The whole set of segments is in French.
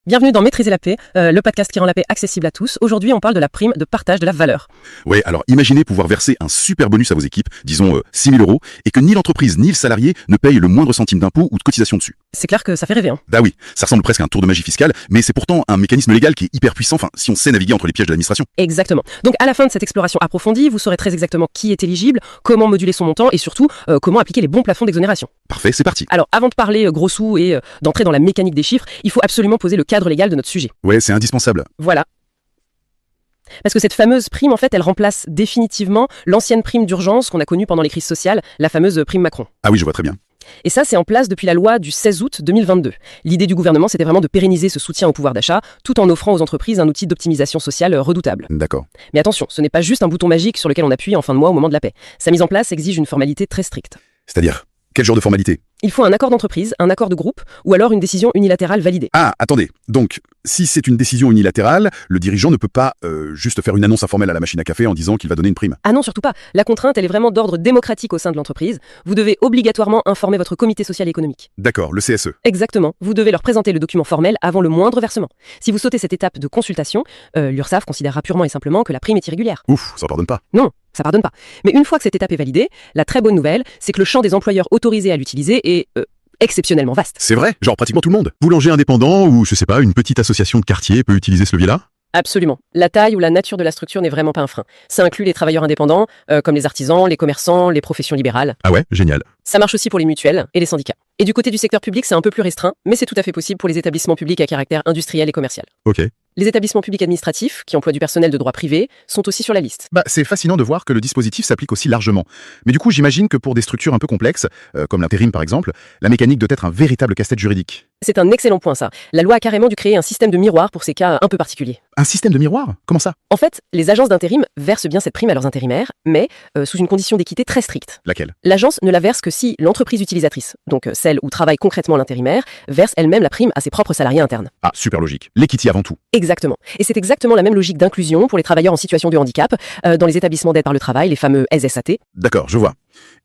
Bienvenue dans Maîtriser la paix, le podcast qui rend la paix accessible à tous. Aujourd'hui, on parle de la prime de partage de la valeur. Ouais, alors imaginez pouvoir verser un super bonus à vos équipes, disons 6 000 €, et que ni l'entreprise ni le salarié ne payent le moindre centime d'impôt ou de cotisation dessus. C'est clair que ça fait rêver, hein. Bah oui, ça ressemble presque à un tour de magie fiscale, mais c'est pourtant un mécanisme légal qui est hyper puissant, si on sait naviguer entre les pièges de l'administration. Exactement. Donc à la fin de cette exploration approfondie, vous saurez très exactement qui est éligible, comment moduler son montant et surtout comment appliquer les bons plafonds d'exonération. Parfait, c'est parti. Alors avant de parler gros sous et d'entrer dans la mécanique des chiffres, il faut absolument poser le cadre légal de notre sujet. Ouais, c'est indispensable. Voilà. Parce que cette fameuse prime, en fait, elle remplace définitivement l'ancienne prime d'urgence qu'on a connue pendant les crises sociales, la fameuse prime Macron. Ah oui, je vois très bien. Et ça, c'est en place depuis la loi du 16 août 2022. L'idée du gouvernement, c'était vraiment de pérenniser ce soutien au pouvoir d'achat, tout en offrant aux entreprises un outil d'optimisation sociale redoutable. D'accord. Mais attention, ce n'est pas juste un bouton magique sur lequel on appuie en fin de mois au moment de la paie. Sa mise en place exige une formalité très stricte. C'est-à-dire, quel genre de formalité? Il faut un accord d'entreprise, un accord de groupe, ou alors une décision unilatérale validée. Ah, attendez. Donc, si c'est une décision unilatérale, le dirigeant ne peut pas juste faire une annonce informelle à la machine à café en disant qu'il va donner une prime. Ah non, surtout pas. La contrainte, elle est vraiment d'ordre démocratique au sein de l'entreprise. Vous devez obligatoirement informer votre comité social et économique. D'accord, le CSE. Exactement. Vous devez leur présenter le document formel avant le moindre versement. Si vous sautez cette étape de consultation, l'URSSAF considérera purement et simplement que la prime est irrégulière. Ouf, ça pardonne pas. Non, ça pardonne pas. Mais une fois que cette étape est validée, la très bonne nouvelle, c'est que le champ des employeurs autorisés à l'utiliser est exceptionnellement vaste. C'est vrai, genre pratiquement tout le monde. Boulanger indépendant ou, je sais pas, une petite association de quartier peut utiliser ce levier-là? Absolument. La taille ou la nature de la structure n'est vraiment pas un frein. Ça inclut les travailleurs indépendants, comme les artisans, les commerçants, les professions libérales. Ah ouais, génial. Ça marche aussi pour les mutuelles et les syndicats. Et du côté du secteur public, c'est un peu plus restreint, mais c'est tout à fait possible pour les établissements publics à caractère industriel et commercial. Ok. Les établissements publics administratifs, qui emploient du personnel de droit privé, sont aussi sur la liste. Bah, c'est fascinant de voir que le dispositif s'applique aussi largement. Mais du coup, j'imagine que pour des structures un peu complexes, comme l'intérim par exemple, la mécanique doit être un véritable casse-tête juridique. C'est un excellent point ça. La loi a carrément dû créer un système de miroir pour ces cas un peu particuliers. Un système de miroir? Comment ça? En fait, les agences d'intérim versent bien cette prime à leurs intérimaires, mais sous une condition d'équité très stricte. Laquelle? L'agence ne la verse que si l'entreprise utilisatrice, donc celle où travaille concrètement l'intérimaire, verse elle-même la prime à ses propres salariés internes. Ah, super logique. L'équité avant tout. Exactement. Et c'est exactement la même logique d'inclusion pour les travailleurs en situation de handicap, dans les établissements d'aide par le travail, les fameux SSAT. D'accord, je vois.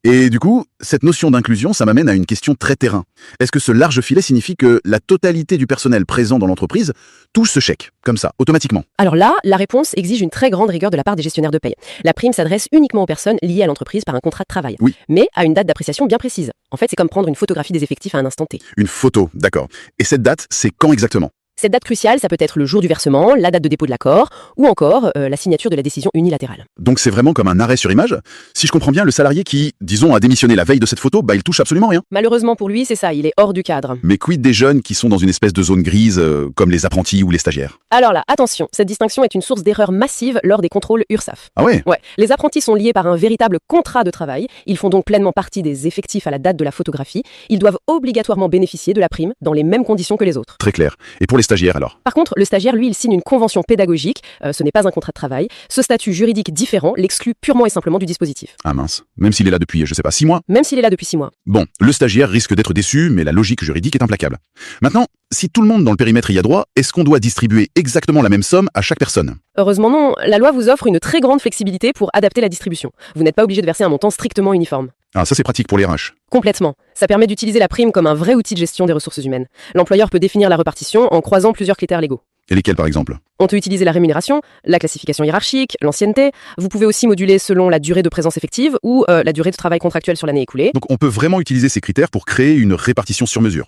Et du coup, cette notion d'inclusion, ça m'amène à une question très terrain. Est-ce que ce large filet signifie que la totalité du personnel présent dans l'entreprise touche ce chèque, comme ça, automatiquement? Alors là, la réponse exige une très grande rigueur de la part des gestionnaires de paye. La prime s'adresse uniquement aux personnes liées à l'entreprise par un contrat de travail. Oui. Mais à une date d'appréciation bien précise. En fait, c'est comme prendre une photographie des effectifs à un instant T. Une photo, d'accord. Et cette date, c'est quand exactement? Cette date cruciale, ça peut être le jour du versement, la date de dépôt de l'accord, ou encore la signature de la décision unilatérale. Donc c'est vraiment comme un arrêt sur image? Si je comprends bien, le salarié qui, disons, a démissionné la veille de cette photo, bah il touche absolument rien. Malheureusement pour lui, c'est ça, il est hors du cadre. Mais quid des jeunes qui sont dans une espèce de zone grise, comme les apprentis ou les stagiaires? Alors là, attention, cette distinction est une source d'erreurs massive lors des contrôles URSSAF. Ah ouais? Ouais, les apprentis sont liés par un véritable contrat de travail, ils font donc pleinement partie des effectifs à la date de la photographie, ils doivent obligatoirement bénéficier de la prime dans les mêmes conditions que les autres. Très clair. Et pour les stagiaires alors? Par contre, le stagiaire, lui, il signe une convention pédagogique, ce n'est pas un contrat de travail. Ce statut juridique différent l'exclut purement et simplement du dispositif. Ah mince. Même s'il est là depuis, je sais pas, 6 mois? Même s'il est là depuis 6 mois. Bon, le stagiaire risque d'être déçu, mais la logique juridique est implacable. Maintenant, si tout le monde dans le périmètre y a droit, est-ce qu'on doit distribuer exactement la même somme à chaque personne? Heureusement non, la loi vous offre une très grande flexibilité pour adapter la distribution. Vous n'êtes pas obligé de verser un montant strictement uniforme. Ah, ça c'est pratique pour les RH. Complètement. Ça permet d'utiliser la prime comme un vrai outil de gestion des ressources humaines. L'employeur peut définir la répartition en croisant plusieurs critères légaux. Et lesquels par exemple? On peut utiliser la rémunération, la classification hiérarchique, l'ancienneté. Vous pouvez aussi moduler selon la durée de présence effective ou la durée de travail contractuel sur l'année écoulée. Donc on peut vraiment utiliser ces critères pour créer une répartition sur mesure.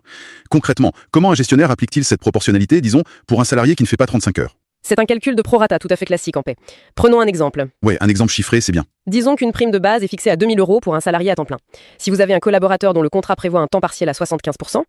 Concrètement, comment un gestionnaire applique-t-il cette proportionnalité, disons, pour un salarié qui ne fait pas 35 heures? C'est un calcul de prorata tout à fait classique en paix. Prenons un exemple. Ouais, un exemple chiffré, c'est bien. Disons qu'une prime de base est fixée à 2 000 € pour un salarié à temps plein. Si vous avez un collaborateur dont le contrat prévoit un temps partiel à 75%,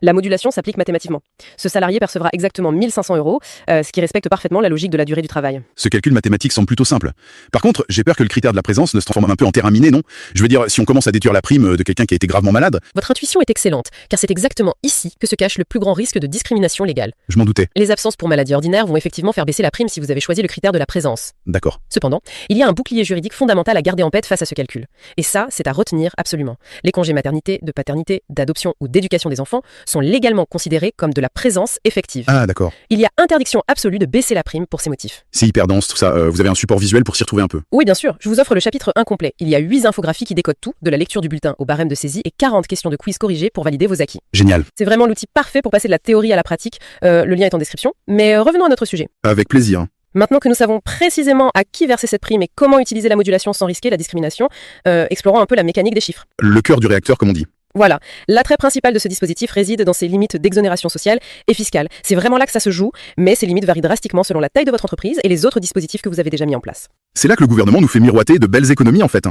la modulation s'applique mathématiquement. Ce salarié percevra exactement 1 500 €, ce qui respecte parfaitement la logique de la durée du travail. Ce calcul mathématique semble plutôt simple. Par contre, j'ai peur que le critère de la présence ne se transforme un peu en terrain miné, non? Je veux dire, si on commence à déduire la prime de quelqu'un qui a été gravement malade... Votre intuition est excellente, car c'est exactement ici que se cache le plus grand risque de discrimination légale. Je m'en doutais. Les absences pour maladie ordinaire vont effectivement faire baisser la prime si vous avez choisi le critère de la présence. D'accord. Cependant, il y a un bouclier juridique fondamental à garder en tête face à ce calcul. Et ça, c'est à retenir absolument. Les congés maternité, de paternité, d'adoption ou d'éducation des enfants sont légalement considérés comme de la présence effective. Ah, d'accord. Il y a interdiction absolue de baisser la prime pour ces motifs. C'est hyper dense tout ça. Vous avez un support visuel pour s'y retrouver un peu? Oui, bien sûr, je vous offre le chapitre incomplet. Il y a 8 infographies qui décodent tout, de la lecture du bulletin au barème de saisie et 40 questions de quiz corrigées pour valider vos acquis. Génial. C'est vraiment l'outil parfait pour passer de la théorie à la pratique. Le lien est en description. Mais revenons à notre sujet. Avec plaisir. Maintenant que nous savons précisément à qui verser cette prime et comment utiliser la modulation sans risquer la discrimination, explorons un peu la mécanique des chiffres. Le cœur du réacteur, comme on dit. Voilà, l'attrait principal de ce dispositif réside dans ses limites d'exonération sociale et fiscale. C'est vraiment là que ça se joue, mais ces limites varient drastiquement selon la taille de votre entreprise et les autres dispositifs que vous avez déjà mis en place. C'est là que le gouvernement nous fait miroiter de belles économies en fait.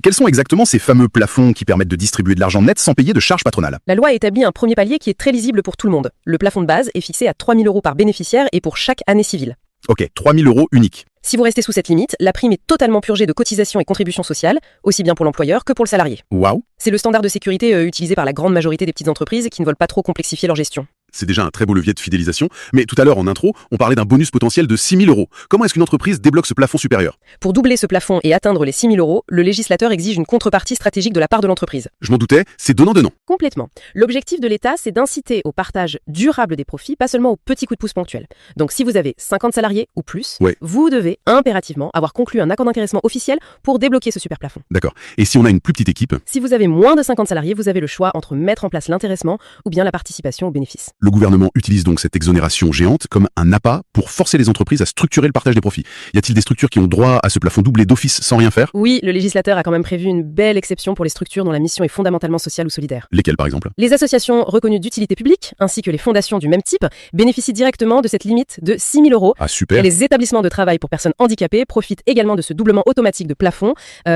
Quels sont exactement ces fameux plafonds qui permettent de distribuer de l'argent net sans payer de charges patronales? La loi a établi un premier palier qui est très lisible pour tout le monde. Le plafond de base est fixé à 3 000 € par bénéficiaire et pour chaque année civile. Ok, 3 000 € unique. Si vous restez sous cette limite, la prime est totalement purgée de cotisations et contributions sociales, aussi bien pour l'employeur que pour le salarié. Waouh. C'est le standard de sécurité utilisé par la grande majorité des petites entreprises qui ne veulent pas trop complexifier leur gestion. C'est déjà un très beau levier de fidélisation, mais tout à l'heure en intro, on parlait d'un bonus potentiel de 6 000 €. Comment est-ce qu'une entreprise débloque ce plafond supérieur? Pour doubler ce plafond et atteindre les 6 000 €, le législateur exige une contrepartie stratégique de la part de l'entreprise. Je m'en doutais, c'est donnant-donnant. Complètement. L'objectif de l'État, c'est d'inciter au partage durable des profits, pas seulement aux petits coups de pouce ponctuels. Donc si vous avez 50 salariés ou plus, vous devez impérativement avoir conclu un accord d'intéressement officiel pour débloquer ce super plafond. D'accord. Et si on a une plus petite équipe? Si vous avez moins de 50 salariés, vous avez le choix entre mettre en place l'intéressement ou bien la participation aux bénéfices. Le gouvernement utilise donc cette exonération géante comme un appât pour forcer les entreprises à structurer le partage des profits. Y a-t-il des structures qui ont droit à ce plafond doublé d'office sans rien faire? Oui, le législateur a quand même prévu une belle exception pour les structures dont la mission est fondamentalement sociale ou solidaire. Lesquelles par exemple? Les associations reconnues d'utilité publique, ainsi que les fondations du même type, bénéficient directement de cette limite de 6 000 €. Ah super. Et les établissements de travail pour personnes handicapées profitent également de ce doublement automatique de plafond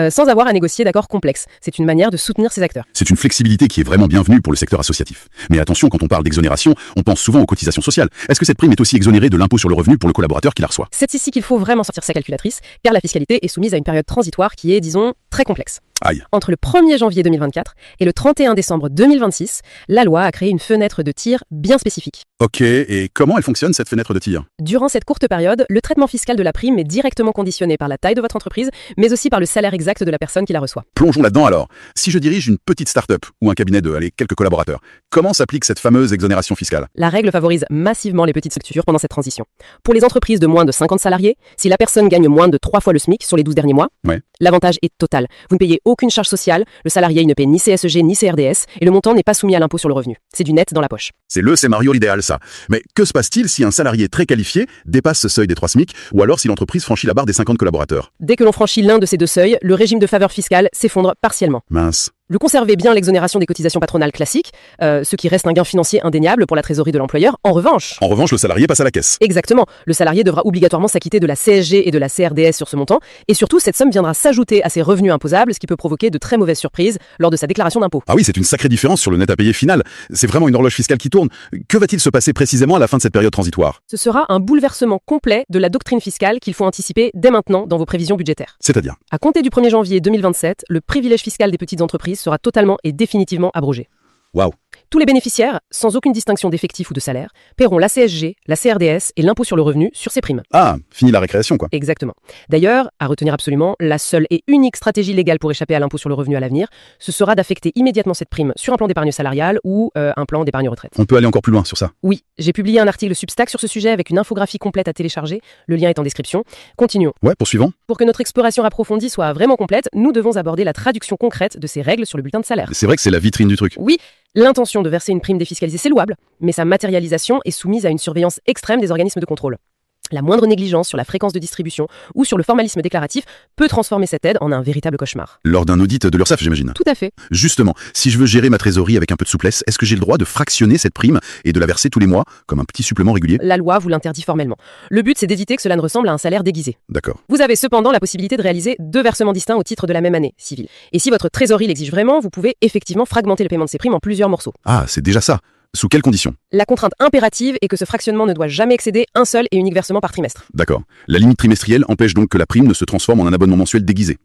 sans avoir à négocier d'accords complexes. C'est une manière de soutenir ces acteurs. C'est une flexibilité qui est vraiment bienvenue pour le secteur associatif. Mais attention, quand on parle d'exonération, on pense souvent aux cotisations sociales. Est-ce que cette prime est aussi exonérée de l'impôt sur le revenu pour le collaborateur qui la reçoit? C'est ici qu'il faut vraiment sortir sa calculatrice, car la fiscalité est soumise à une période transitoire qui est, disons, très complexe. Aïe. Entre le 1er janvier 2024 et le 31 décembre 2026, la loi a créé une fenêtre de tir bien spécifique. Ok, et comment elle fonctionne cette fenêtre de tir? Durant cette courte période, le traitement fiscal de la prime est directement conditionné par la taille de votre entreprise, mais aussi par le salaire exact de la personne qui la reçoit. Plongeons là-dedans alors. Si je dirige une petite start-up ou un cabinet de quelques collaborateurs, comment s'applique cette fameuse exonération fiscale? La règle favorise massivement les petites structures pendant cette transition. Pour les entreprises de moins de 50 salariés, si la personne gagne moins de 3 fois le SMIC sur les 12 derniers mois, l'avantage est total. Vous ne payez aucune charge sociale, le salarié ne paie ni CSG ni CRDS, et le montant n'est pas soumis à l'impôt sur le revenu. C'est du net dans la poche. C'est le scénario idéal ça. Mais que se passe-t-il si un salarié très qualifié dépasse ce seuil des 3 SMIC, ou alors si l'entreprise franchit la barre des 50 collaborateurs? Dès que l'on franchit l'un de ces deux seuils, le régime de faveur fiscale s'effondre partiellement. Mince. Le conservez bien l'exonération des cotisations patronales classiques, ce qui reste un gain financier indéniable pour la trésorerie de l'employeur. En revanche, le salarié passe à la caisse. Exactement. Le salarié devra obligatoirement s'acquitter de la CSG et de la CRDS sur ce montant, et surtout, cette somme viendra s'ajouter à ses revenus imposables, ce qui peut provoquer de très mauvaises surprises lors de sa déclaration d'impôt. Ah oui, c'est une sacrée différence sur le net à payer final. C'est vraiment une horloge fiscale qui tourne. Que va-t-il se passer précisément à la fin de cette période transitoire? Ce sera un bouleversement complet de la doctrine fiscale qu'il faut anticiper dès maintenant dans vos prévisions budgétaires. C'est-à-dire? À compter du 1er janvier 2027, le privilège fiscal des petites entreprises sera totalement et définitivement abrogé. Waouh. Tous les bénéficiaires, sans aucune distinction d'effectif ou de salaire, paieront la CSG, la CRDS et l'impôt sur le revenu sur ces primes. Ah, fini la récréation quoi. Exactement. D'ailleurs, à retenir absolument, la seule et unique stratégie légale pour échapper à l'impôt sur le revenu à l'avenir, ce sera d'affecter immédiatement cette prime sur un plan d'épargne salariale ou un plan d'épargne retraite. On peut aller encore plus loin sur ça? Oui, j'ai publié un article Substack sur ce sujet avec une infographie complète à télécharger. Le lien est en description. Continuons. Ouais, poursuivons. Pour que notre exploration approfondie soit vraiment complète, nous devons aborder la traduction concrète de ces règles sur le bulletin de salaire. C'est vrai que c'est la vitrine du truc. Oui, l'intention de verser une prime défiscalisée, c'est louable, mais sa matérialisation est soumise à une surveillance extrême des organismes de contrôle. La moindre négligence sur la fréquence de distribution ou sur le formalisme déclaratif peut transformer cette aide en un véritable cauchemar. Lors d'un audit de l'URSSAF, j'imagine. Tout à fait. Justement, si je veux gérer ma trésorerie avec un peu de souplesse, est-ce que j'ai le droit de fractionner cette prime et de la verser tous les mois, comme un petit supplément régulier? La loi vous l'interdit formellement. Le but, c'est d'éviter que cela ne ressemble à un salaire déguisé. D'accord. Vous avez cependant la possibilité de réaliser 2 versements distincts au titre de la même année civile. Et si votre trésorerie l'exige vraiment, vous pouvez effectivement fragmenter le paiement de ces primes en plusieurs morceaux. Ah, c'est déjà ça. Sous quelles conditions? La contrainte impérative est que ce fractionnement ne doit jamais excéder un seul et unique versement par trimestre. D'accord. La limite trimestrielle empêche donc que la prime ne se transforme en un abonnement mensuel déguisé.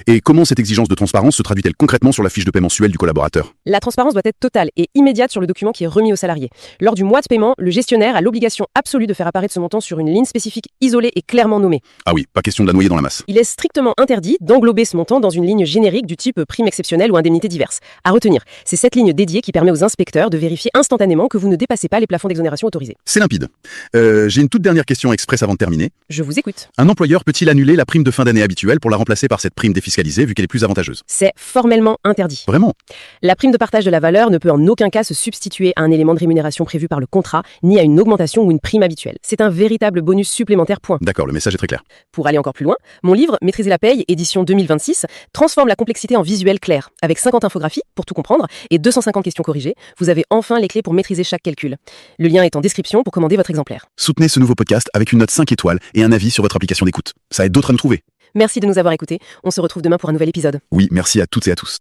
Et comment cette exigence de transparence se traduit-elle concrètement sur la fiche de paie mensuelle du collaborateur? La transparence doit être totale et immédiate sur le document qui est remis au salarié. Lors du mois de paiement, le gestionnaire a l'obligation absolue de faire apparaître ce montant sur une ligne spécifique isolée et clairement nommée. Ah oui, pas question de la noyer dans la masse. Il est strictement interdit d'englober ce montant dans une ligne générique du type prime exceptionnelle ou indemnité diverse. À retenir, c'est cette ligne dédiée qui permet aux inspecteurs de vérifier instantanément que vous ne dépassez pas les plafonds d'exonération autorisés. C'est limpide. J'ai une toute dernière question express avant de terminer. Je vous écoute. Un employeur peut-il annuler la prime de fin d'année habituelle pour la remplacer par cette prime défiscalisée vu qu'elle est plus avantageuse? C'est formellement interdit. Vraiment? La prime de partage de la valeur ne peut en aucun cas se substituer à un élément de rémunération prévu par le contrat, ni à une augmentation ou une prime habituelle. C'est un véritable bonus supplémentaire, point. D'accord, le message est très clair. Pour aller encore plus loin, mon livre Maîtriser la paye, édition 2026, transforme la complexité en visuel clair. Avec 50 infographies, pour tout comprendre, et 250 questions corrigées, vous avez enfin les clés pour maîtriser chaque calcul. Le lien est en description pour commander votre exemplaire. Soutenez ce nouveau podcast avec une note 5 étoiles et un avis sur votre application d'écoute. Ça aide d'autres à nous trouver. Merci de nous avoir écoutés. On se retrouve demain pour un nouvel épisode. Oui, merci à toutes et à tous.